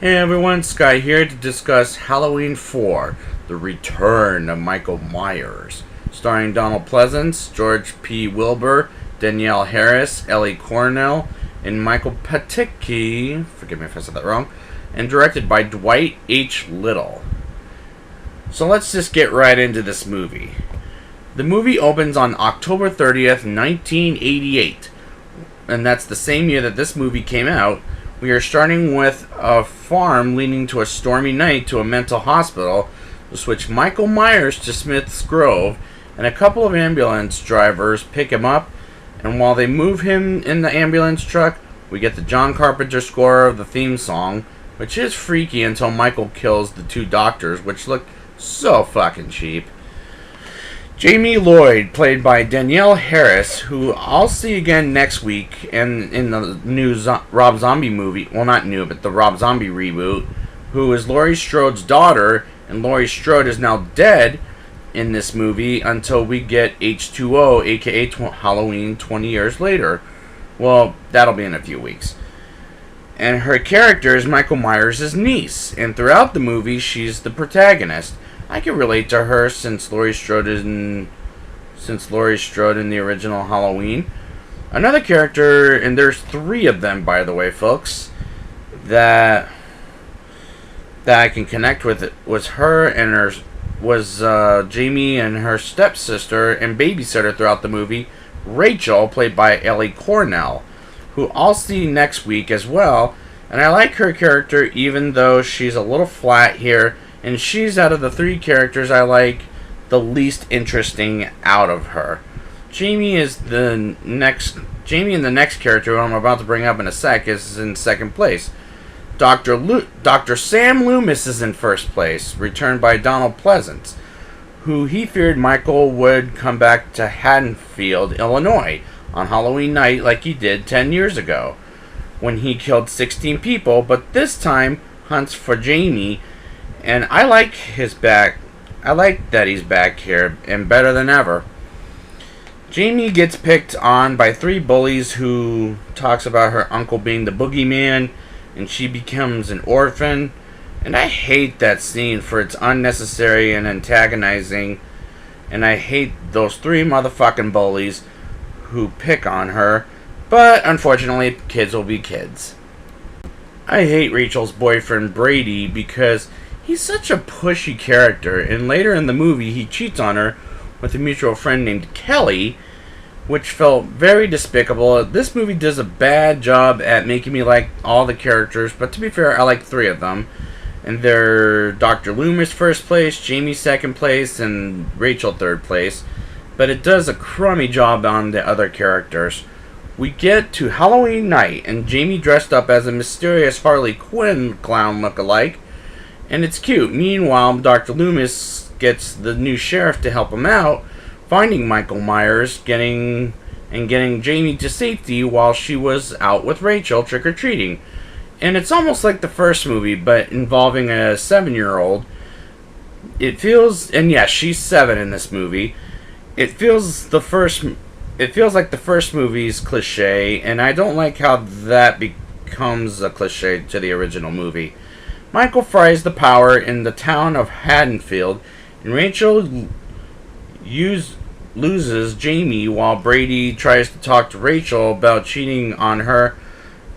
Hey everyone, Sky here to discuss Halloween 4, The Return of Michael Myers, starring Donald Pleasance, George P. Wilbur, Danielle Harris, Ellie Cornell, and Michael Paticki, forgive me if I said that wrong, and directed by Dwight H. Little. So let's just get right into this movie. The movie opens on October 30th, 1988, and that's the same year that this movie came out. We are starting with a farm leading to a stormy night to a mental hospital. We switch Michael Myers to Smith's Grove, and a couple of ambulance drivers pick him up, and while they move him in the ambulance truck, we get the John Carpenter score of the theme song, which is freaky until Michael kills the two doctors, which look so fucking cheap. Jamie Lloyd, played by Danielle Harris, who I'll see again next week, and in the new Rob Zombie movie, well not new, but the Rob Zombie reboot, who is Laurie Strode's daughter, and Laurie Strode is now dead in this movie until we get H2O, aka Halloween 20 years later. Well, that'll be in a few weeks. And her character is Michael Myers' niece, and throughout the movie, she's the protagonist. I can relate to her since Laurie Strode in the original Halloween. Another character, and there's 3 of them, by the way, folks, that I can connect with. It was her and Jamie and her stepsister and babysitter throughout the movie, Rachel, played by Ellie Cornell, who I'll see next week as well. And I like her character, even though she's a little flat here. And she's, out of the 3 characters, I like the least interesting out of her. Jamie and the next character, who I'm about to bring up in a sec, is in second place. Dr. Sam Loomis is in first place, returned by Donald Pleasance, who he feared Michael would come back to Haddonfield, Illinois, on Halloween night like he did 10 years ago, when he killed 16 people, but this time hunts for Jamie. And I like that he's back here, and better than ever. Jamie gets picked on by 3 bullies who talks about her uncle being the boogeyman, and she becomes an orphan. And I hate that scene for its unnecessary and antagonizing. And I hate those 3 motherfucking bullies who pick on her. But unfortunately, kids will be kids. I hate Rachel's boyfriend Brady because he's such a pushy character, and later in the movie he cheats on her with a mutual friend named Kelly, which felt very despicable. This movie does a bad job at making me like all the characters, but to be fair, I like 3 of them. And they're Dr. Loomis first place, Jamie second place, and Rachel third place. But it does a crummy job on the other characters. We get to Halloween night, and Jamie dressed up as a mysterious Harley Quinn clown look-alike. And it's cute. Meanwhile, Dr. Loomis gets the new sheriff to help him out, finding Michael Myers, getting Jamie to safety while she was out with Rachel trick-or-treating. And it's almost like the first movie, but involving a 7-year-old. And yes, she's 7 in this movie. It feels like the first movie's cliche, and I don't like how that becomes a cliche to the original movie. Michael fries the power in the town of Haddonfield, and Rachel loses Jamie while Brady tries to talk to Rachel about cheating on her.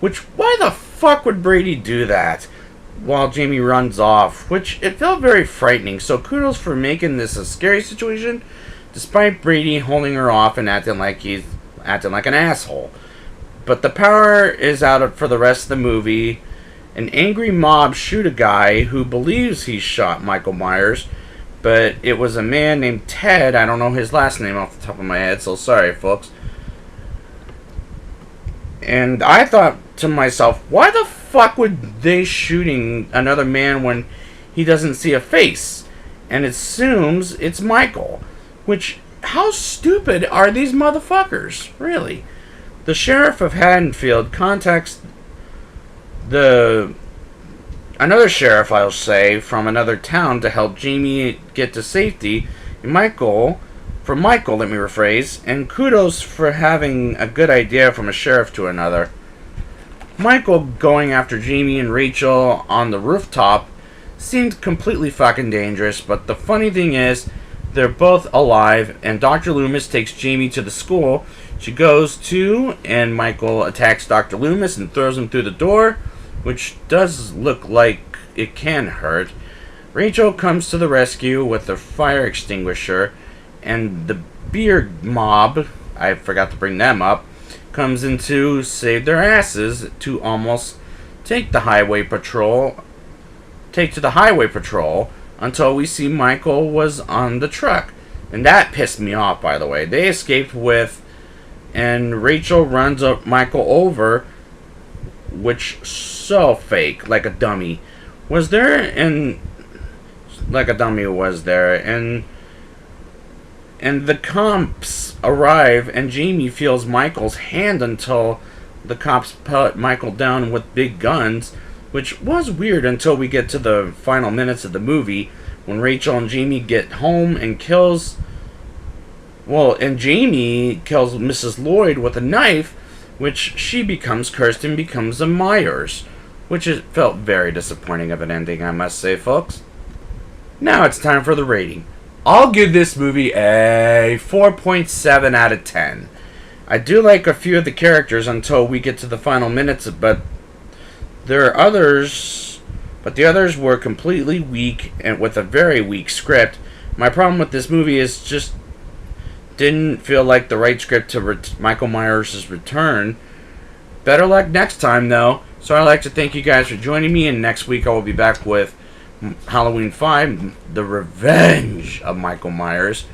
Which, why the fuck would Brady do that? While Jamie runs off, which it felt very frightening. So kudos for making this a scary situation, despite Brady holding her off and acting like an asshole. But the power is out for the rest of the movie. An angry mob shoot a guy who believes he shot Michael Myers, but it was a man named Ted. I don't know his last name off the top of my head, so sorry, folks. And I thought to myself, why the fuck would they shooting another man when he doesn't see a face? And it assumes it's Michael. Which, how stupid are these motherfuckers, really? The sheriff of Haddonfield contacts another sheriff, I'll say, from another town to help Jamie get to safety. Michael, let me rephrase, and kudos for having a good idea from a sheriff to another. Michael going after Jamie and Rachel on the rooftop seemed completely fucking dangerous, but the funny thing is, they're both alive, and Dr. Loomis takes Jamie to the school. She goes to, and Michael attacks Dr. Loomis and throws him through the door, which does look like it can hurt. Rachel comes to the rescue with a fire extinguisher, and the beer mob, I forgot to bring them up, comes in to save their asses to almost take to the highway patrol until we see Michael was on the truck. And that pissed me off, by the way. They escaped with, and Rachel runs up Michael over, which so fake, like a dummy was there, and the cops arrive, and Jamie feels Michael's hand until the cops put Michael down with big guns, which was weird until we get to the final minutes of the movie when Rachel and Jamie get home and Jamie kills Mrs. Lloyd with a knife, which she becomes cursed and becomes a Myers, which it felt very disappointing of an ending, I must say, folks. Now it's time for the rating. I'll give this movie a 4.7 out of 10. I do like a few of the characters until we get to the final minutes, but the others were completely weak and with a very weak script. My problem with this movie is just didn't feel like the right script to Michael Myers' return. Better luck next time, though. So I'd like to thank you guys for joining me, and next week I will be back with Halloween 5, The Revenge of Michael Myers.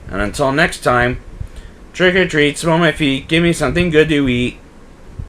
And until next time, trick or treat, smell my feet, give me something good to eat.